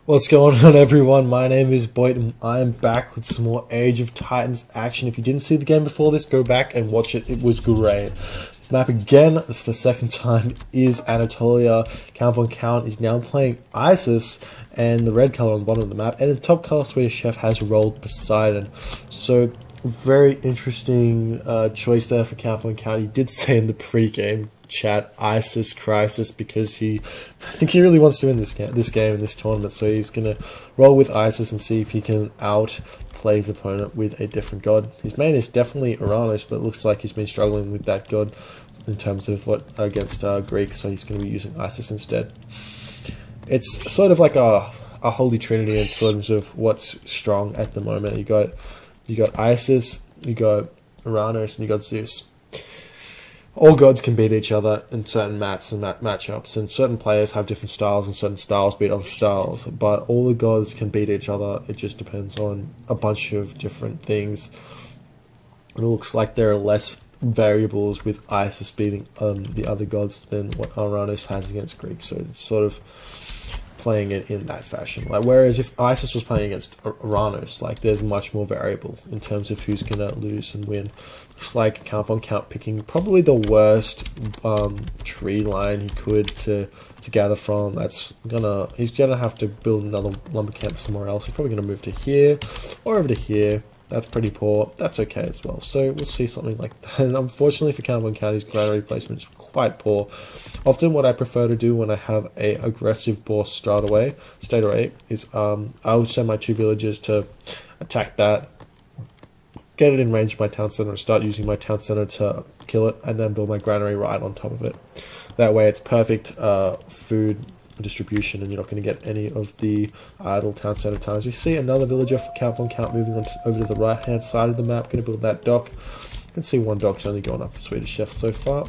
What's going on, everyone? My name is BoIt and I am back with some more Age of Titans action. If you didn't see the game before this, go back and watch it. It was great. The map again, for the second time, is Anatolia. Count on Count is now playing ISIS, and the red color on the bottom of the map. And in the top color, Swedish Chef has rolled Posiedon. So, very interesting choice there for Count on Count. He did say in the pre-game chat ISIS crisis because I think he really wants to win this game in this tournament, so he's gonna roll with ISIS and see if he can outplay his opponent with a different god. His main is definitely Uranus, but it looks like he's been struggling with that god in terms of what against Greek, so he's going to be using ISIS instead. It's sort of like a holy trinity in terms of what's strong at the moment. You got ISIS, you got Uranus, and you got Zeus. All gods can beat each other in certain mats and matchups, and certain players have different styles, and certain styles beat other styles. But all the gods can beat each other. It just depends on a bunch of different things. It looks like there are less variables with Isis beating the other gods than what Uranus has against Greek. So it's sort of playing it in that fashion. Like, whereas if Isis was playing against Uranus, like, there's much more variable in terms of who's gonna lose and win. It's like Count on Count picking probably the worst tree line he could to gather from. He's gonna have to build another lumber camp somewhere else. He's probably gonna move to here or over to here. That's pretty poor. That's okay as well. So we'll see something like that. And unfortunately for Count on Count, his granary placement is quite poor. Often what I prefer to do when I have a aggressive boss state away is I would send my 2 villagers to attack that, get it in range of my town center, and start using my town center to kill it, and then build my granary right on top of it. That way it's perfect food distribution, and you're not going to get any of the idle town center times. You see another villager for Count on Count moving on over to the right hand side of the map, going to build that dock. You can see one dock's only going up for Swedish Chef so far.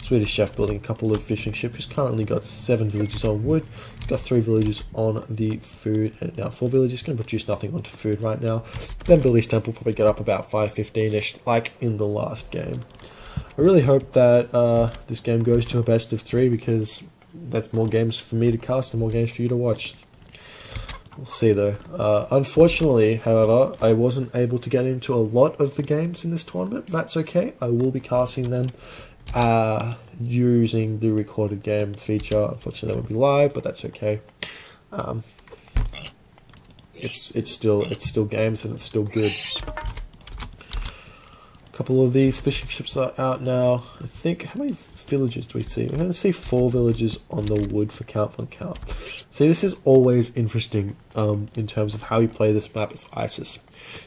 Swedish Chef building a couple of fishing ships. He's currently got 7 villages on wood. He's got 3 villages on the food, and now 4 villages. Going to produce nothing onto food right now. Then build his temple, probably get up about 515-ish, like in the last game. I really hope that this game goes to a best of 3, because that's more games for me to cast and more games for you to watch. We'll see though. Unfortunately, however, I wasn't able to get into a lot of the games in this tournament. That's okay. I will be casting them using the recorded game feature. Unfortunately, that won't be live, but that's okay. It's still games, and it's still good. A couple of these fishing ships are out now. I think, how many villages do we see? We're going to see 4 villages on the wood for Count on Count. See, this is always interesting in terms of how you play this map as ISIS.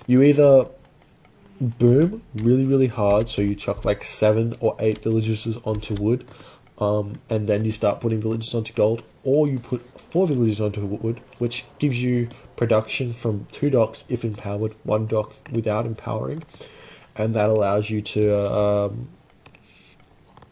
You either boom really hard, so you chuck like 7 or 8 villages onto wood, and then you start putting villages onto gold, or you put 4 villages onto wood, which gives you production from 2 docks if empowered, 1 dock without empowering. And that allows you to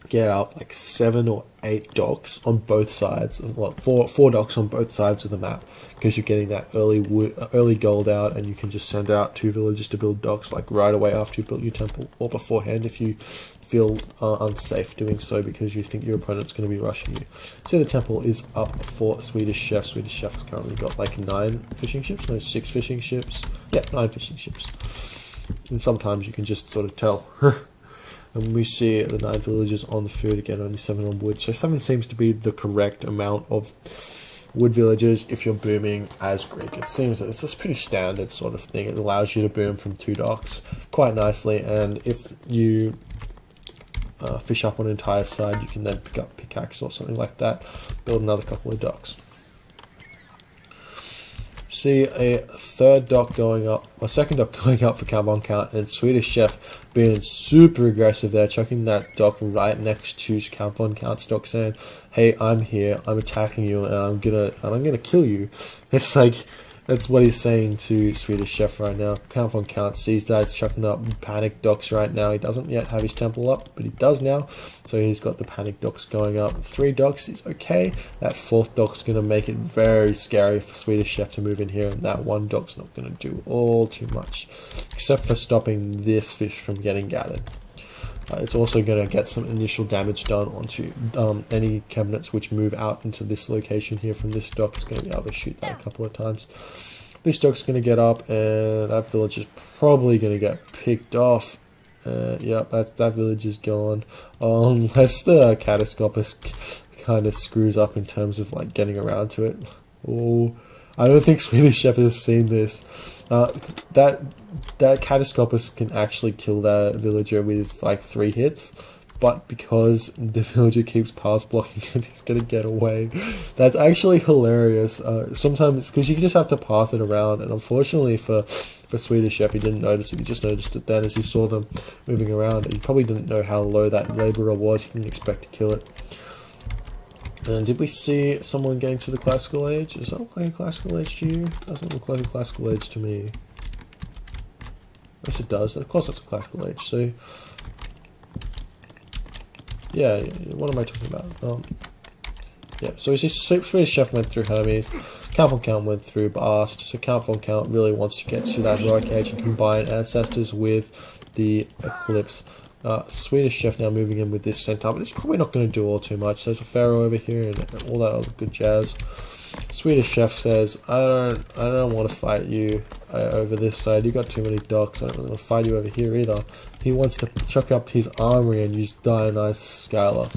get out like 7 or 8 docks on both sides, well, 4 docks on both sides of the map, because you're getting that early gold out, and you can just send out 2 villagers to build docks like right away after you build your temple, or beforehand if you feel unsafe doing so because you think your opponent's going to be rushing you. So the temple is up for Swedish Chef. Swedish Chef has currently got like 9 fishing ships, no 6 fishing ships, yeah, 9 fishing ships. And sometimes you can just sort of tell. And we see the 9 villages on the food, again only 7 on wood. So 7 seems to be the correct amount of wood villages if you're booming as Greek. It seems that it's just pretty standard sort of thing. It allows you to boom from 2 docks quite nicely, and if you fish up on an entire side, you can then pick up pickaxe or something like that, build another couple of docks. See a 3rd dock going up, or 2nd dock going up for Count on Count, and Swedish Chef being super aggressive there, chucking that dock right next to Count on Count's dock, saying, "Hey, I'm here, I'm attacking you, and I'm gonna kill you." It's like, that's what he's saying to Swedish Chef right now. Count on Count sees that, he's chucking up panic docks right now. He doesn't yet have his temple up, but he does now. So he's got the panic docks going up. 3 docks is okay. That 4th dock's going to make it very scary for Swedish Chef to move in here, and that 1 dock's not going to do all too much, except for stopping this fish from getting gathered. It's also going to get some initial damage done onto any cabinets which move out into this location here from this dock. It's going to be able to shoot that a couple of times. This dock's going to get up, and that village is probably going to get picked off. Yep, that village is gone. Unless the Catastropus kind of screws up in terms of like getting around to it. Oh, I don't think Swedish Chef has seen this. That Catastropus can actually kill that villager with like 3 hits, but because the villager keeps path blocking it, he's gonna get away. That's actually hilarious. Sometimes, because you just have to path it around, and unfortunately for Swedish Chef, he didn't notice it. He just noticed it then as he saw them moving around. He probably didn't know how low that labourer was. He didn't expect to kill it. And did we see someone getting to the classical age? Does that look like a classical age to you? Doesn't look like a classical age to me. Yes, it does. Of course, it's a classical age. So, yeah. What am I talking about? Yeah. So we see Swedish Chef went through Hermes. Count von Count went through Bast. So Count von Count really wants to get to that heroic age and combine ancestors with the eclipse. Swedish Chef now moving in with this centaur, but it's probably not going to do all too much. There's a pharaoh over here and all that other good jazz. Swedish Chef says, I don't want to fight you over this side. You got too many docks. I don't really want to fight you over here either. He wants to chuck up his armory and use Dionysus Scalar.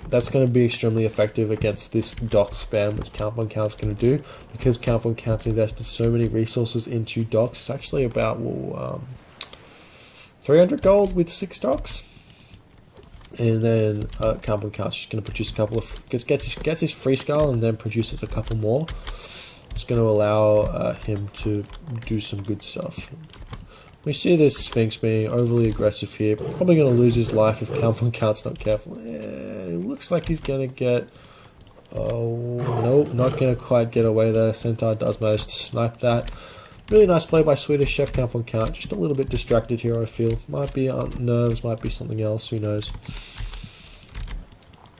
That's going to be extremely effective against this dock spam, which Count von Count's going to do, because Count von Count's invested so many resources into docks. It's actually about 300 gold with 6 docks, and then Count von Count's just going to produce a couple of gets his free skull and then produces a couple more. It's going to allow him to do some good stuff. We see this Sphinx being overly aggressive here. Probably going to lose his life if Count von Count's not careful. It looks like he's going to get. Oh no, not going to quite get away there. Centaur does manage to snipe that. Really nice play by Swedish Chef. Count von Count just a little bit distracted here, I feel. Might be nerves, might be something else, who knows.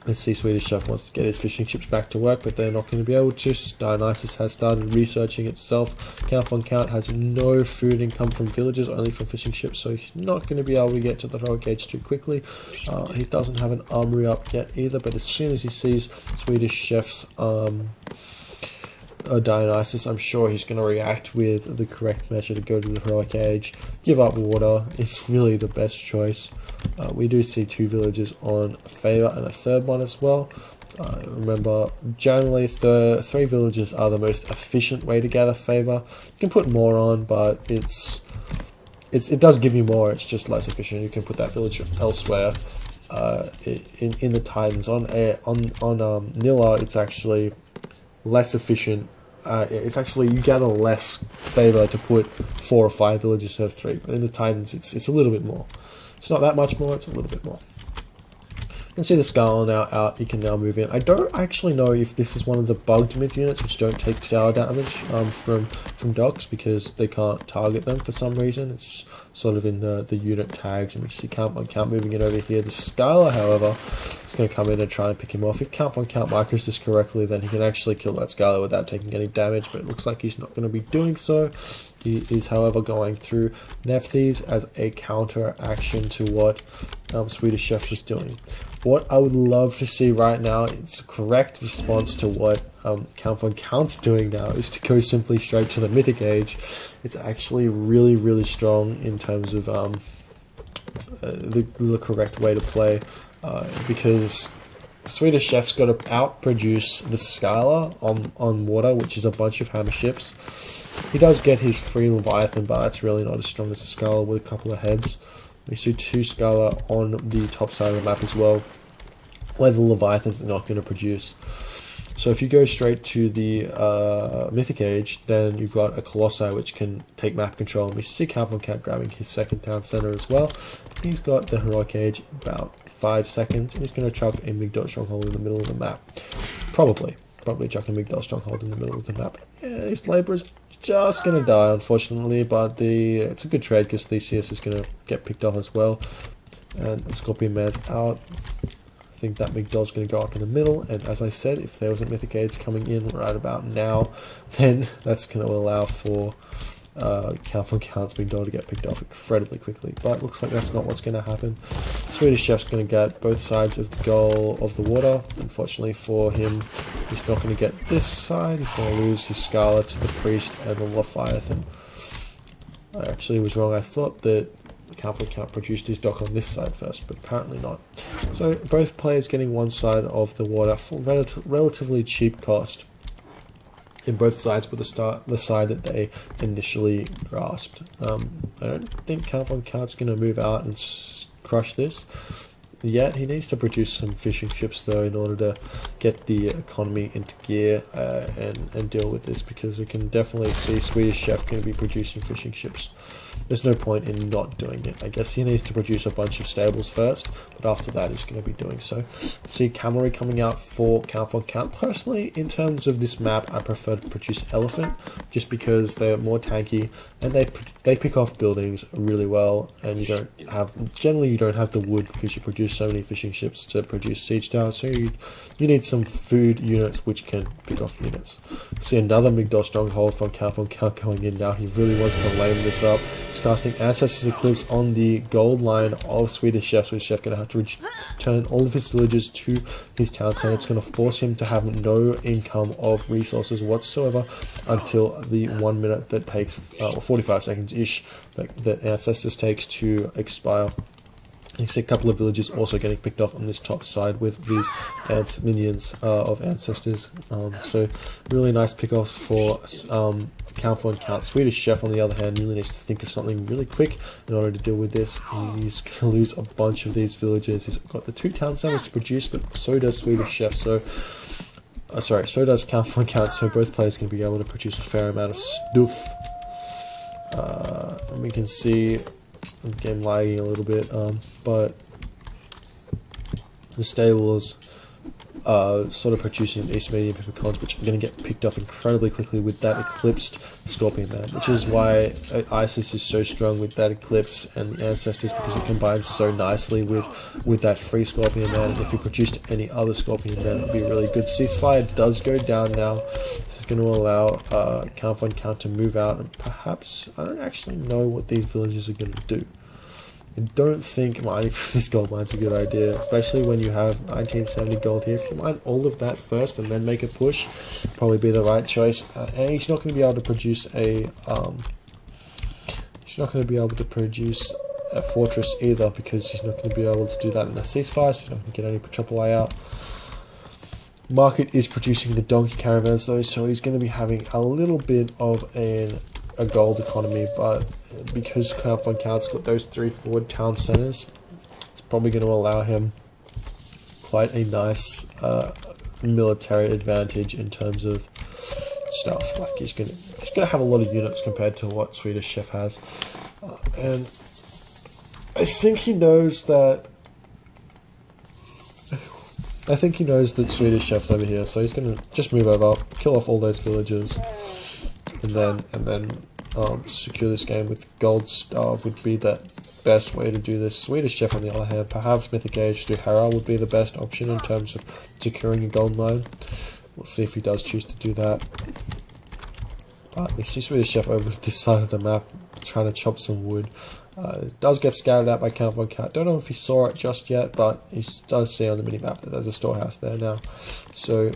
Let's see, Swedish Chef wants to get his fishing ships back to work, but they're not going to be able to. Dionysus has started researching itself. Count von Count has no food income from villagers, only from fishing ships, so he's not going to be able to get to the heroic age too quickly. He doesn't have an armory up yet either, but as soon as he sees Swedish Chef's Dionysus, I'm sure he's going to react with the correct measure to go to the heroic age. Give up water. It's really the best choice. We do see 2 villages on favor and a 3rd one as well. Remember, generally 3 villages are the most efficient way to gather favor. You can put more on, but it does give you more. It's just less efficient. You can put that village elsewhere. In the Titans on Nilla, it's actually less efficient. It's actually, you gather less favor to put 4 or 5 villages instead of 3, but in the Titans it's a little bit more. It's not that much more, it's a little bit more. You can see the skull now out, you can now move in. I don't actually know if this is one of the bugged myth units which don't take tower damage from docks, because they can't target them for some reason. It's sort of in the unit tags, and we see Count von Count moving in over here. The Scalar, however, is going to come in and try and pick him off. If Count von Count micros this correctly, then he can actually kill that Scalar without taking any damage, but it looks like he's not going to be doing so. He is, however, going through Nephthys as a counter action to what Swedish Chef was doing. What I would love to see right now, it's a correct response to what Count von Count's doing now, is to go simply straight to the mythic age. It's actually really, really strong in terms of the correct way to play, because Swedish Chef's got to outproduce the Scalar on water, which is a bunch of hammer ships. He does get his free Leviathan, but that's really not as strong as the Scalar with a couple of heads. We see 2 Scalar on the top side of the map as well, where the Leviathans are not going to produce. So if you go straight to the Mythic Age, then you've got a Colossi which can take map control, and we see Count von Count grabbing his 2nd town center as well. He's got the Heroic Age about 5 seconds, and he's going to chuck a Migdol Stronghold in the middle of the map. Probably chuck a Migdol Stronghold in the middle of the map. Yeah, this Laborer's just going to die, unfortunately, but it's a good trade because Theseus is going to get picked off as well, and the Scorpion Man's out. I think that Migdol's going to go up in the middle, and as I said, if there was a Mythic Age coming in right about now, then that's going to allow for Count von Count's McDonald to get picked off incredibly quickly, but looks like that's not what's going to happen. Swedish Chef's going to get both sides of the goal of the water. Unfortunately for him, he's not going to get this side. He's going to lose his Scala to the Priest and the Leviathan. I actually was wrong. I thought that Count von Count produced his dock on this side first, but apparently not. So both players getting one side of the water for relatively cheap cost in both sides, but the side that they initially grasped. I don't think Count von Count's going to move out and crush this yet. He needs to produce some fishing ships though in order to get the economy into gear and deal with this, because we can definitely see Swedish Chef going to be producing fishing ships. There's no point in not doing it. I guess he needs to produce a bunch of stables first, but after that he's going to be doing so. See cavalry coming out for Count von Count. Personally, in terms of this map, I prefer to produce elephant, just because they're more tanky and they pick off buildings really well, and you don't have the wood because you produce so many fishing ships to produce siege towers, so you need some food units which can pick off units. See another Migdol stronghold from Count von Count going in now. He really wants to lame this up. He's casting Ancestors Eclipse on the gold line of Swedish Chef. Swedish Chef going to have to return all of his villages to his town center. It's going to force him to have no income of resources whatsoever until the 1 minute that takes, or 45 seconds ish, that Ancestors takes to expire. You see a couple of villages also getting picked off on this top side with these ants, minions of Ancestors. So really nice pickoffs for Count von Count. Swedish Chef, on the other hand, really needs to think of something really quick in order to deal with this. He's going to lose a bunch of these villages. He's got the 2 town centers to produce, but so does Swedish Chef. So so does Count von Count. So both players can be able to produce a fair amount of stuff. And we can see the game lagging a little bit, but the stables sort of producing these medium peppercorns, which are going to get picked off incredibly quickly with that eclipsed Scorpion Man, which is why Isis is so strong with that eclipse and the Ancestors, because it combines so nicely with that free Scorpion Man. And if you produced any other Scorpion Man, it would be really good. Ceasefire does go down now. This is going to allow Count von Count to move out, and perhaps, I don't actually know what these villages are going to do. I don't think mining for this gold mine's a good idea, especially when you have 1970 gold here. If you mine all of that first and then make a push, probably be the right choice. And he's not going to be able to produce a fortress either, because he's not going to be able to do that in the ceasefire. So he's not going to get any triple A out. Market is producing the donkey caravans though, so he's going to be having a little bit of a gold economy, but because Count von Count's got those 3 forward town centers, it's probably going to allow him quite a nice military advantage in terms of stuff. Like he's going to have a lot of units compared to what Swedish Chef has, and I think he knows that. Swedish Chef's over here, so he's going to just move over, kill off all those villages, and then secure this game with gold star would be the best way to do this. Swedish Chef, on the other hand, perhaps Mythic Age through Hera would be the best option in terms of securing a gold mine. We'll see if he does choose to do that. But we see Swedish Chef over this side of the map trying to chop some wood. It does get scattered out by Count von Count. Don't know if he saw it just yet, but he does see on the minimap that there's a storehouse there now. So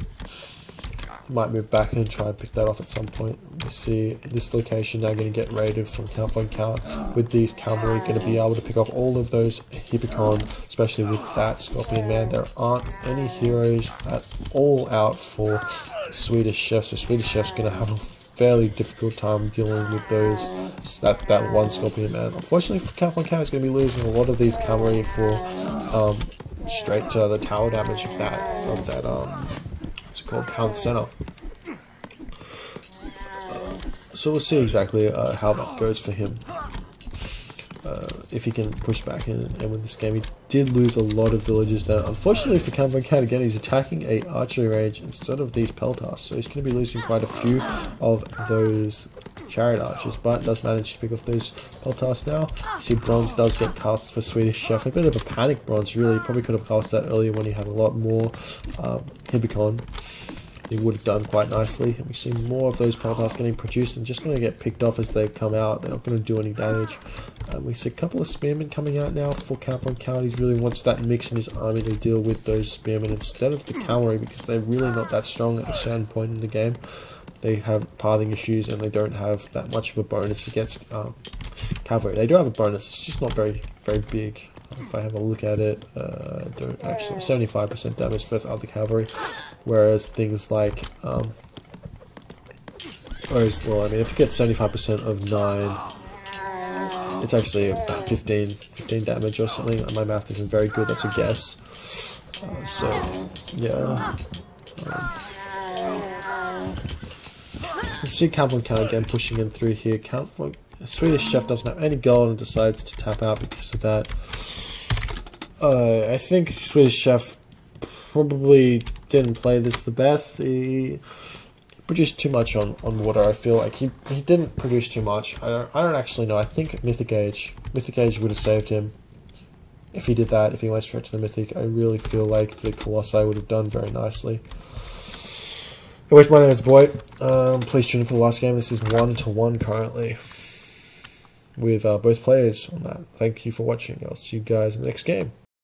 might move back and try and pick that off at some point. We see this location now going to get raided from Count von Count, with these cavalry going to be able to pick off all of those Hippicon, especially with that Scorpion Man. There aren't any heroes at all out for Swedish Chef, so Swedish Chef's going to have a fairly difficult time dealing with that one Scorpion Man. Unfortunately for Count von Count, he's going to be losing a lot of these cavalry for straight to the tower damage of that what's it called, town center. So we'll see exactly how that goes for him. If he can push back in and win this game. He did lose a lot of villages there. Unfortunately for Count von Count, again, he's attacking a archery range instead of these peltars, so he's going to be losing quite a few of those chariot archers, but does manage to pick off those peltars now. You see bronze does get cast for Swedish Chef. A bit of a panic bronze, really. Probably could have cast that earlier when he had a lot more Hippicon. he would have done quite nicely. And we see more of those peltars getting produced and just going to get picked off as they come out. They're not going to do any damage. We see a couple of spearmen coming out now for Capron Count. He really wants that mix in his army to deal with those spearmen instead of the cavalry, because they're really not that strong at a certain point in the game. They have pathing issues and they don't have that much of a bonus against cavalry. They do have a bonus, it's just not very big. If I have a look at it, don't actually 75% damage versus other cavalry, whereas things like well, I mean, if you get 75% of 9, it's actually about 15 damage or something. My math isn't very good, that's a guess. So yeah, you see Cavalry Count again pushing in through here. Swedish Chef doesn't have any gold and decides to tap out because of that. I think Swedish Chef probably didn't play this the best. He produced too much on water. I feel like he didn't produce too much. I don't actually know. I think Mythic Age would have saved him if he did that. If he went straight to the Mythic, I really feel like the Colossi would have done very nicely. Anyways, my name is BoIt. Please tune in for the last game. This is 1-1 currently with both players on that. Thank you for watching. I'll see you guys in the next game.